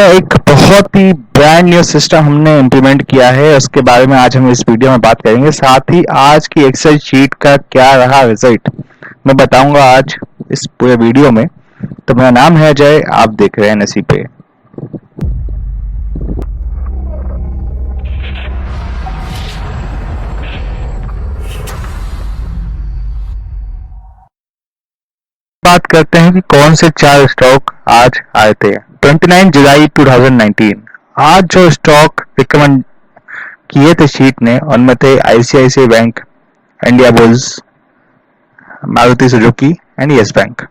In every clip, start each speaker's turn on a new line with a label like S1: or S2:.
S1: एक बहुत ही brand new system हमने इम्प्लीमेंट किया है, उसके बारे में आज हम इस वीडियो में बात करेंगे। साथ ही आज की एक्सेल शीट का क्या रहा रिजल्ट मैं बताऊंगा आज इस पूरे वीडियो में। तो मेरा नाम है अजय, आप देख रहे हैं NsePay। बात करते हैं कि कौन से 4 स्टॉक आज आए थे। 29 जुलाई 2019 आज जो स्टॉक रिकमेंड किए थे शीट ने, उनमें थे ICICI bank, India bulls, Maruti Suzuki and yes bank.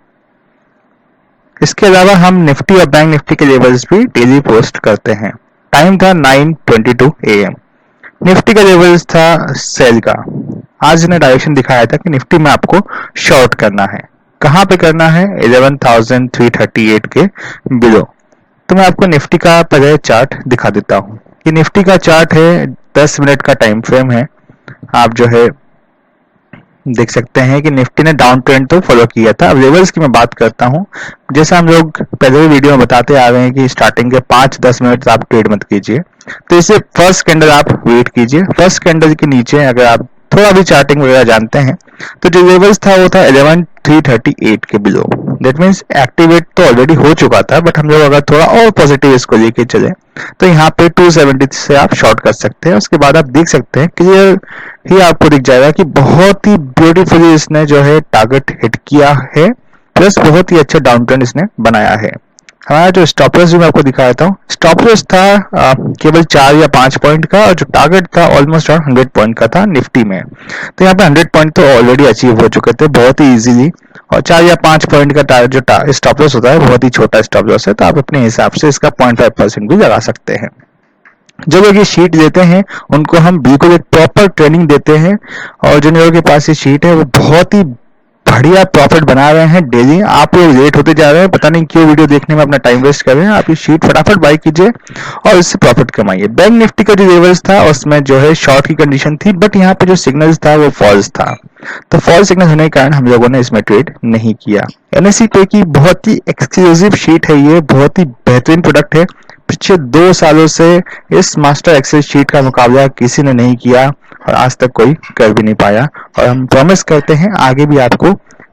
S1: इसके अलावा हम निफ्टी और बैंक निफ्टी के लेवल्स भी डेली पोस्ट करते हैं। टाइम था 9:22 AM। निफ्टी का लेवल्स था सेल का। आज ने डायरेक्शन दिखाया था कि निफ्टी में आपको शॉर्ट करना है। कहां पे करना है? 11,338 के बिलो। तो मैं आपको निफ्टी का पहले चार्ट दिखा देता हूं। ये निफ्टी का चार्ट है, 10 मिनट का टाइम फ्रेम है। आप जो है देख सकते हैं कि निफ्टी ने डाउन ट्रेंड तो फॉलो किया था। अब लेवल्स की मैं बात करता हूं। जैसा हम लोग पहले वीडियो में बताते आ रहे हैं कि स्टार्टिंग के 5-10 मिनट आप ट्रेड मत कीजिए। तो इसे फर्स्ट कैंडल आप वेट कीजिए। फर्स्ट कैंडल के नीचे अगर आप थोड़ा भी चार्टिंग वगैरह जानते हैं तो जो लेवल्स था वो था 11,338 के बिलो। दैट मीन्स एक्टिवेट तो ऑलरेडी हो चुका था, बट हम लोग अगर थोड़ा और पॉजिटिव इसको लेके चले तो यहाँ पे 270 से आप शॉर्ट कर सकते हैं। उसके बाद आप देख सकते हैं क्लियर ही आपको दिख जाएगा कि बहुत ही ब्यूटीफुली इसने जो है टारगेट हिट किया है, प्लस बहुत ही अच्छा डाउन ट्रेंड इसने बनाया है। हमारा जो स्टॉप लॉस भी मैं आपको दिखा देता हूँ। स्टॉप लॉस था केवल 4 या 5 पॉइंट का, और जो टारगेट था ऑलमोस्ट 100 पॉइंट का था निफ्टी में। तो यहाँ पे 100 पॉइंट तो ऑलरेडी अचीव हो चुके थे बहुत ही इजीली, और 4 या 5 पॉइंट का जो स्टॉप लॉस होता है बहुत ही छोटा स्टॉप लॉस है। तो आप अपने हिसाब से इसका 0.5% भी लगा सकते हैं। जो लोग ये शीट देते हैं उनको हम बिल्कुल एक प्रॉपर ट्रेनिंग देते हैं, और जिन लोगों के पास ये शीट है वो बहुत ही बढ़िया प्रॉफिट बना रहे हैं डेली। आप लोग लेट होते जा रहे हैं, पता नहीं क्यों वीडियो देखने में अपना टाइम वेस्ट कर रहे हैं। आप ये शीट फटाफट बाय कीजिए और इससे प्रॉफिट कमाइए। बैंक निफ्टी का जो लेवल्स था उसमें जो है शॉर्ट की कंडीशन थी, बट यहाँ पे जो सिग्नल्स था वो फॉल्स था। तो फॉल्स सिग्नल होने के कारण हम लोगों ने इसमें ट्रेड नहीं किया। NsePay की बहुत ही एक्सक्लूसिव शीट है, ये बहुत ही बेहतरीन प्रोडक्ट है। पिछले 2 सालों से इस मास्टर एक्सेल शीट का मुकाबला किसी ने नहीं किया और आज तक कोई कर भी नहीं पाया, और हम प्रॉमिस करते हैं आगे भी आपको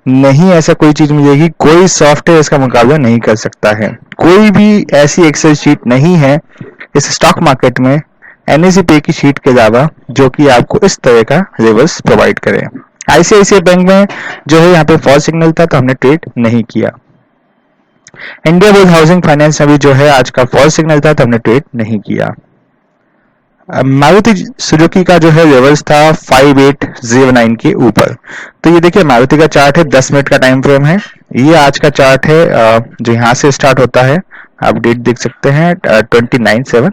S1: नहीं ऐसा कोई चीज मिलेगी, कोई सॉफ्टवेयर इसका मुकाबला नहीं कर सकता है। कोई भी ऐसी एक्सेल शीट नहीं है इस स्टॉक मार्केट में NsePay की शीट के अलावा जो कि आपको इस तरह का लेवल्स प्रोवाइड करे। ICICI बैंक में जो है यहाँ पे फॉल्स सिग्नल था तो हमने ट्रेड नहीं किया। इंडिया बुल्स हाउसिंग फाइनेंस में भी जो है आज का फॉल्स सिग्नल था तो हमने ट्रेड नहीं किया। मारुति सुजुकी का जो है लेवल्स था 5809 के ऊपर। तो ये देखिए मारुति का चार्ट है, 10 मिनट का टाइम फ्रेम है। ये आज का चार्ट है जो यहाँ से स्टार्ट होता है। आप डेट देख सकते हैं 29/7।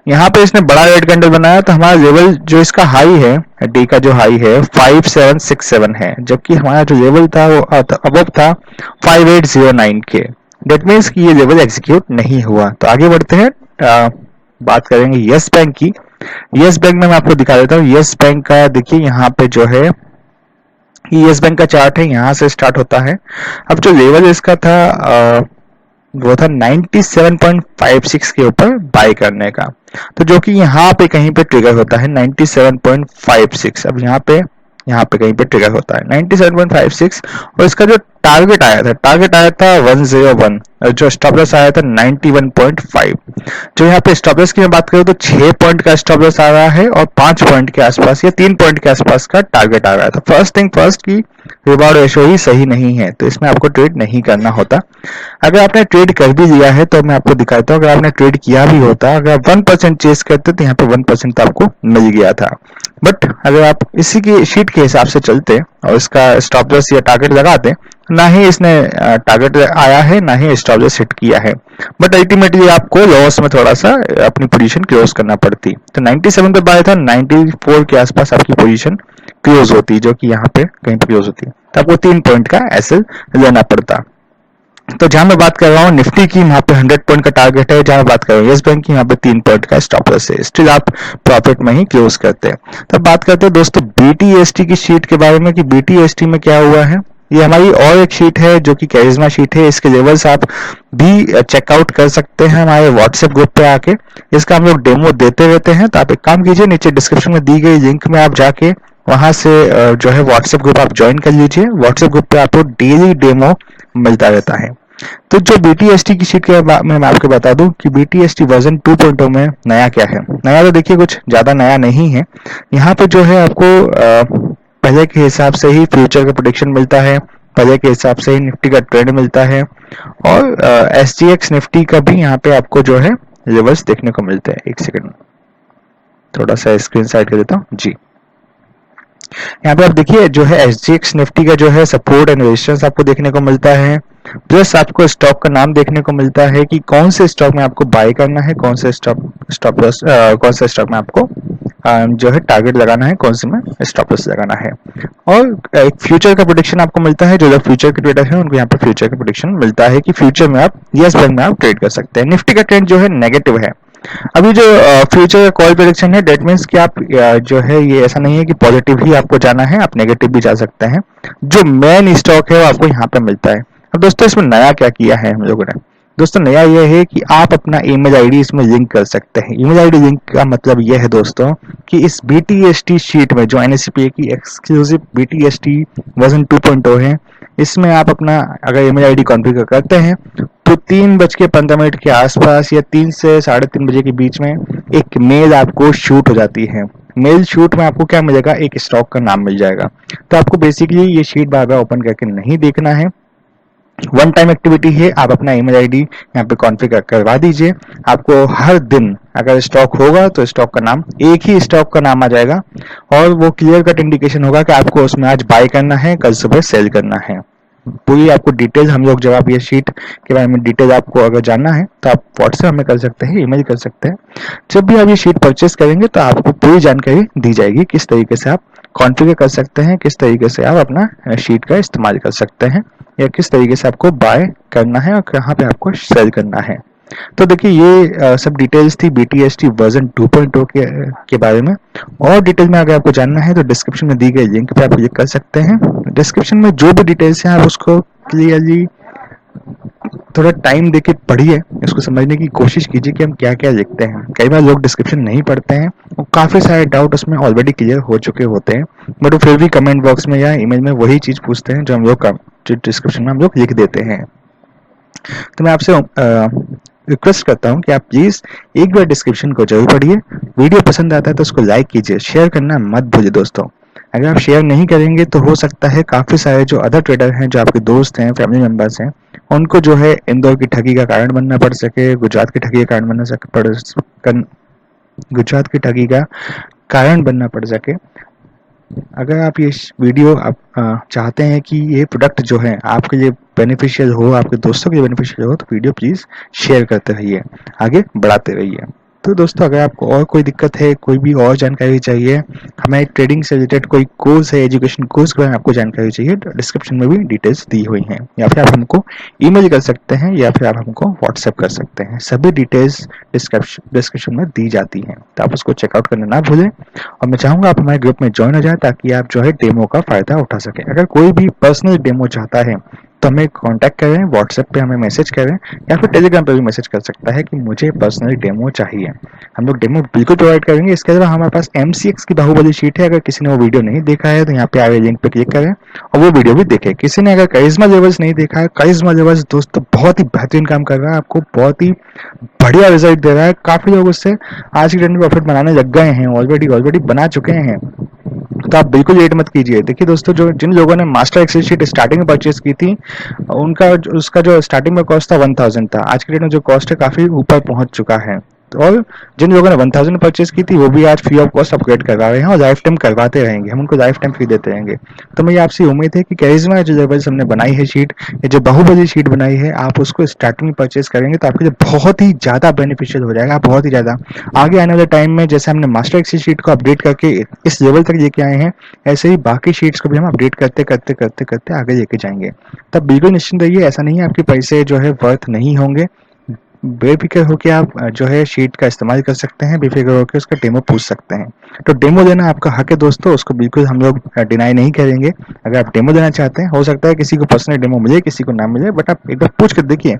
S1: यहाँ पे इसने बड़ा रेड कैंडल बनाया, तो हमारा लेवल जो इसका हाई है, डे का जो हाई है 5767 है, जबकि हमारा जो लेवल था वो अबव था 5809 के। डेट मीन्स कि ये लेवल एग्जीक्यूट नहीं हुआ। तो आगे बढ़ते हैं, बात करेंगे यस बैंक की। यस बैंक में मैं आपको दिखा देता हूँ। यस बैंक का देखिए यहाँ पे जो है यस बैंक का चार्ट है, यहाँ से स्टार्ट होता है। अब जो लेवल इसका था वो था 97.56 के ऊपर बाय करने का, तो जो कि यहाँ पे कहीं पे ट्रिगर होता है 97.56। अब यहाँ पे कहीं पे ट्रिगर होता है 97.56, और इसका जो टारगेट आया था 101, और जो स्टॉप लॉस आया था 91.5। जो यहाँ पे स्टॉप लॉस की मैं बात करूँ तो 6 पॉइंट का स्टॉप लॉस आ रहा है और 5 पॉइंट के आसपास या 3 पॉइंट के आसपास का टारगेट आ रहा है। तो फर्स्ट थिंग फर्स्ट की रिवार्ड रेशो ही सही नहीं है, तो इसमें आपको ट्रेड नहीं करना होता। अगर आपने ट्रेड कर भी लिया है तो मैं आपको दिखाता हूँ, अगर आपने ट्रेड किया भी होता, अगर आप 1% चेस करते तो यहाँ पे 1% तो आपको मिल गया था। बट अगर आप इसी की शीट के हिसाब से चलते और इसका स्टॉप लॉस या टारगेट लगाते, ना ही इसने टारगेट आया है ना ही स्टॉप लॉस हिट किया है, बट अल्टीमेटली आपको लॉस में थोड़ा सा अपनी पोजीशन क्लोज करना पड़ती। तो 97 पे बाय था, 94 के आसपास आपकी पोजीशन क्लोज होती, जो कि यहाँ पे कहीं पे क्लोज होती, तो आपको 3 पॉइंट का एसएल लेना पड़ता। तो जहां मैं बात कर रहा हूँ निफ्टी की, वहां पे 100 पॉइंट का टारगेट है। जहां मैं बात कर रहा हूँ यस बैंक की, यहाँ पे 3 पॉइंट का स्टॉप लॉस है। स्टिल आप प्रॉफिट में ही क्लोज करते हैं। तब बात करते हैं दोस्तों BTST की शीट के बारे में कि BTST में क्या हुआ है। ये हमारी और एक शीट है जो कि कैरिज्मा शीट है। इसके लेवल्स आप भी चेकआउट कर सकते हैं हमारे व्हाट्सएप ग्रुप पे आके। इसका हम लोग डेमो देते रहते हैं, तो आप एक काम कीजिए, नीचे डिस्क्रिप्शन में दी गई लिंक में आप जाके वहां से जो है व्हाट्सएप ग्रुप आप ज्वाइन कर लीजिए। व्हाट्सएप ग्रुप पे आपको डेली डेमो मिलता रहता है। तो जो BTST की शीट के बारे में मैं आपको बता दूं कि BTST वर्जन 2.0 में नया क्या है। नया तो देखिए कुछ ज्यादा नया नहीं है। यहाँ पे जो है आपको पहले के हिसाब से ही फ्यूचर का प्रोडिक्शन मिलता है, पहले के हिसाब से ही निफ्टी का ट्रेंड मिलता है, और SGX निफ्टी का भी यहाँ पे आपको जो है लेवल्स देखने को मिलते हैं। एक सेकंड, थोड़ा सा स्क्रीन साइड कर देता हूँ जी। यहाँ पे आप देखिए जो है SGX निफ्टी का जो है सपोर्ट एंड रेजिस्टेंस आपको देखने को मिलता है, प्लस आपको स्टॉक का नाम देखने को मिलता है कि कौन से स्टॉक में आपको बाय करना है, कौन से स्टॉप लॉस, कौन से स्टॉक में आपको जो है टारगेट लगाना है, कौन से में स्टॉप लॉस लगाना है। और एक फ्यूचर का प्रोडिक्शन आपको मिलता है। जो लोग फ्यूचर के ट्रेडर हैं उनको यहाँ पे फ्यूचर का प्रोडिक्शन मिलता है कि फ्यूचर में आप यस बैंक में आप ट्रेड कर सकते हैं। निफ्टी का ट्रेंड जो है नेगेटिव है। अभी जो फ्यूचर का कॉल प्रेडिक्शन है, डेट मीन्स कि आप जो है ये ऐसा नहीं है कि पॉजिटिव ही आपको जाना है, आप नेगेटिव भी जा सकते हैं। जो मेन स्टॉक है वो आपको यहाँ पे मिलता है। अब दोस्तों इसमें नया क्या किया है हम लोगों ने? दोस्तों नया यह है कि आप अपना ईमेल आईडी इसमें लिंक कर सकते हैं। ईमेल आईडी लिंक का मतलब यह है दोस्तों कि इस BTST शीट में जो NsePay की एक्सक्लूसिव BTST वर्जन 2.0 है, इसमें आप अपना अगर ईमेल आईडी कॉन्फ़िगर करते हैं तो 3:15 के आसपास या 3 से 3:30 बजे के बीच में एक मेल आपको शूट हो जाती है। मेल शूट में आपको क्या मिलेगा? एक स्टॉक का नाम मिल जाएगा। तो आपको बेसिकली ये शीट बार बार ओपन करके नहीं देखना है, वन टाइम एक्टिविटी है। आप अपना ईमेल आईडी यहाँ पे कॉन्फ़िगर करवा दीजिए। आपको हर दिन अगर स्टॉक होगा तो स्टॉक का नाम, एक ही स्टॉक का नाम आ जाएगा, और वो क्लियर कट इंडिकेशन होगा कि आपको उसमें आज बाय करना है, कल सुबह सेल करना है। पूरी आपको डिटेल हम लोग, जब आप ये शीट के बारे में डिटेल आपको अगर जानना है तो आप व्हाट्सएप हमें कर सकते हैं, ईमेल कर सकते हैं। जब भी आप ये शीट परचेस करेंगे तो आपको पूरी जानकारी दी जाएगी, किस तरीके से आप कॉन्फ़िगर कर सकते हैं, किस तरीके से आप अपना शीट का इस्तेमाल कर सकते हैं, या किस तरीके से आपको बाय करना है और कहाँ पे आपको सेल करना है। तो देखिए ये सब डिटेल्स थी BTST वर्जन 2.0 के बारे में। और डिटेल में अगर आपको जानना है तो डिस्क्रिप्शन में दी गई लिंक पे आप क्लिक कर सकते हैं। डिस्क्रिप्शन में जो भी डिटेल्स हैं आप उसको क्लियरली थोड़ा टाइम देके पढ़िए, इसको समझने की कोशिश कीजिए कि हम क्या क्या लिखते हैं। कई बार लोग डिस्क्रिप्शन नहीं पढ़ते हैं और काफ़ी सारे डाउट उसमें ऑलरेडी क्लियर हो चुके होते हैं, बट वो फिर भी कमेंट बॉक्स में या ईमेल में वही चीज़ पूछते हैं जो हम लोग जो डिस्क्रिप्शन में हम लोग लिख देते हैं। तो मैं आपसे रिक्वेस्ट करता हूं कि आप प्लीज़ एक बार डिस्क्रिप्शन को जरूर पढ़िए। वीडियो पसंद आता है तो उसको लाइक कीजिए, शेयर करना मत भूलिए दोस्तों। अगर आप शेयर नहीं करेंगे तो हो सकता है काफ़ी सारे जो अदर ट्रेडर हैं, जो आपके दोस्त हैं, फैमिली मेम्बर्स हैं, उनको जो है इंदौर की ठगी का कारण बनना पड़ सके, गुजरात की ठगी का कारण गुजरात की ठगी का कारण बनना पड़ सके। अगर आप ये वीडियो आप चाहते हैं कि ये प्रोडक्ट जो है आपके लिए बेनिफिशियल हो, आपके दोस्तों के लिए बेनिफिशियल हो, तो वीडियो प्लीज़ शेयर करते रहिए, आगे बढ़ाते रहिए। तो दोस्तों अगर आपको और कोई दिक्कत है, कोई भी और जानकारी चाहिए, हमें ट्रेडिंग से रिलेटेड कोई कोर्स है, एजुकेशन कोर्स के बारे में आपको जानकारी चाहिए, तो डिस्क्रिप्शन में भी डिटेल्स दी हुई हैं, या फिर आप हमको ईमेल कर सकते हैं, या फिर आप हमको व्हाट्सएप कर सकते हैं। सभी डिटेल्स डिस्क्रिप्शन में दी जाती हैं, तो आप उसको चेकआउट करना ना भूलें। और मैं चाहूँगा आप हमारे ग्रुप में ज्वाइन हो जाए ताकि आप जो है डेमो का फ़ायदा उठा सकें। अगर कोई भी पर्सनल डेमो चाहता है तो हमें कांटेक्ट करें, व्हाट्सएप पे हमें मैसेज करें, या फिर टेलीग्राम पे भी मैसेज कर सकता है कि मुझे पर्सनली डेमो चाहिए। हम लोग डेमो बिल्कुल प्रोवाइड करेंगे। इसके अलावा हमारे पास MCX की बाहुबली शीट है। अगर किसी ने वो वीडियो नहीं देखा है तो यहाँ पे आगे लिंक पे क्लिक करें और वो वीडियो भी देखें। किसी ने अगर करिश्मा लेवल्स नहीं देखा है, करिश्मा लेवल्स दोस्तों बहुत ही बेहतरीन काम कर रहा है, आपको बहुत ही बढ़िया रिजल्ट दे रहा है। काफ़ी लोग उससे आज की डेट में प्रॉफिट बनाने लग गए हैं, ऑलरेडी बना चुके हैं। तो आप बिल्कुल लेट मत कीजिए। देखिए दोस्तों, जो जिन लोगों ने मास्टर एक्सेल शीट स्टार्टिंग में परचेज की थी, उसका जो स्टार्टिंग में कॉस्ट था 1000 था, आज के डेट में जो कॉस्ट है काफ़ी ऊपर पहुंच चुका है। और जिन लोगों ने 1000 में परचेज की थी वो भी आज फ्री ऑफ कॉस्ट अपग्रेड करवा रहे हैं और लाइफ टाइम करवाते रहेंगे, हम उनको लाइफ टाइम फ्री देते रहेंगे। तो मुझे आपसे उम्मीद है कि करिश्मा जो लेवल्स हमने बनाई है शीट, ये जो बाहुबली शीट बनाई है, आप उसको स्टार्टिंग में परचेज करेंगे तो आपके लिए बहुत ही ज़्यादा बेनिफिशियल हो जाएगा, बहुत ही ज़्यादा। आगे आने वाले टाइम में जैसे हमने मास्टर एक्सेल शीट को अपडेट करके इस लेवल तक लेके आए हैं, ऐसे ही बाकी शीट्स को भी हम अपडेट करते करते करते करते आगे लेके जाएंगे। तब बिल्कुल निश्चिंत रहिए, ऐसा नहीं है आपके पैसे जो है वर्थ नहीं होंगे। बेफिक्र होकर आप जो है शीट का इस्तेमाल कर सकते हैं, बेफिक्र होकर उसका डेमो पूछ सकते हैं। तो डेमो देना आपका हक है दोस्तों, उसको बिल्कुल हम लोग डिनाई नहीं करेंगे। अगर आप डेमो देना चाहते हैं, हो सकता है किसी को पर्सनल डेमो मिले, किसी को ना मिले, बट आप एक बार पूछ कर देखिए।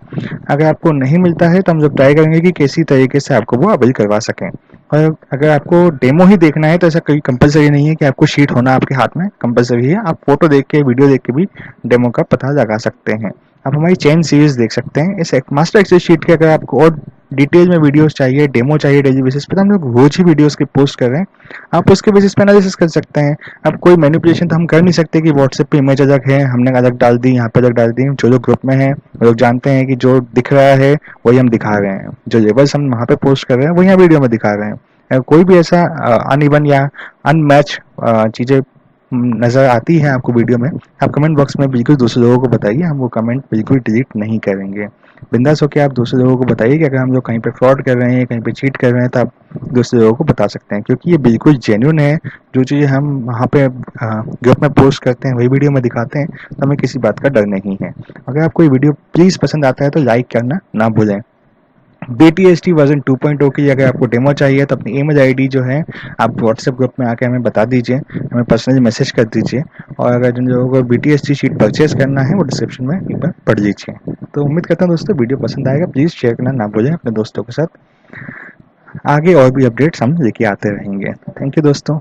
S1: अगर आपको नहीं मिलता है तो हम लोग ट्राई करेंगे कि किसी तरीके से आपको वो अवेल करवा सकें। और अगर आपको डेमो ही देखना है तो ऐसा कोई कंपलसरी नहीं है कि आपको शीट होना आपके हाथ में कंपलसरी है। आप फोटो देख के, वीडियो देख के भी डेमो का पता लगा सकते हैं। आप हमारी चेन सीरीज देख सकते हैं। इस मास्टर एक्सेल शीट के अगर आपको और डिटेल में वीडियोस चाहिए, डेमो चाहिए डेली बेसिस पे, तो हम लोग रोज ही वीडियोस के पोस्ट कर रहे हैं। आप उसके बेसिस पे एनालिसिस कर सकते हैं। अब कोई मैनिपुलेशन तो हम कर नहीं सकते कि व्हाट्सएप पे इमेज अलग है, हमने अलग डाल दी, यहाँ पे अलग डाल दी। जो लोग ग्रुप में हैं वो लोग जानते हैं कि जो दिख रहा है वही हम दिखा रहे हैं, जो लेवल्स हम वहाँ पे पोस्ट कर रहे हैं वही यहाँ वीडियो में दिखा रहे हैं। कोई भी ऐसा अनइवन या अनमैच चीज़ें नज़र आती है आपको वीडियो में, आप कमेंट बॉक्स में बिल्कुल दूसरे लोगों को बताइए, हम वो कमेंट बिल्कुल डिलीट नहीं करेंगे। बिंदास होकर आप दूसरे लोगों को बताइए कि अगर हम लोग कहीं पे फ्रॉड कर रहे हैं, कहीं पे चीट कर रहे हैं, तो आप दूसरे लोगों को बता सकते हैं, क्योंकि ये बिल्कुल जेन्युइन है। जो चीज़ें हम वहाँ पे ग्रुप में पोस्ट करते हैं वही वीडियो में दिखाते हैं, तो हमें किसी बात का डर नहीं है। अगर आपको ये वीडियो प्लीज़ पसंद आता है तो लाइक करना ना भूलें। BTST वर्जन 2.0 की अगर आपको डेमो चाहिए तो अपनी ईमेल आईडी जो है आप व्हाट्सएप ग्रुप में आके हमें बता दीजिए, हमें पर्सनली मैसेज कर दीजिए। और अगर जिन लोगों को BTST शीट परचेज करना है वो डिस्क्रिप्शन में एक बार पढ़ लीजिए। तो उम्मीद करता हूँ दोस्तों वीडियो पसंद आएगा, प्लीज़ शेयर करना ना भूलें अपने दोस्तों के साथ। आगे और भी अपडेट्स हम लेके आते रहेंगे। थैंक यू दोस्तों।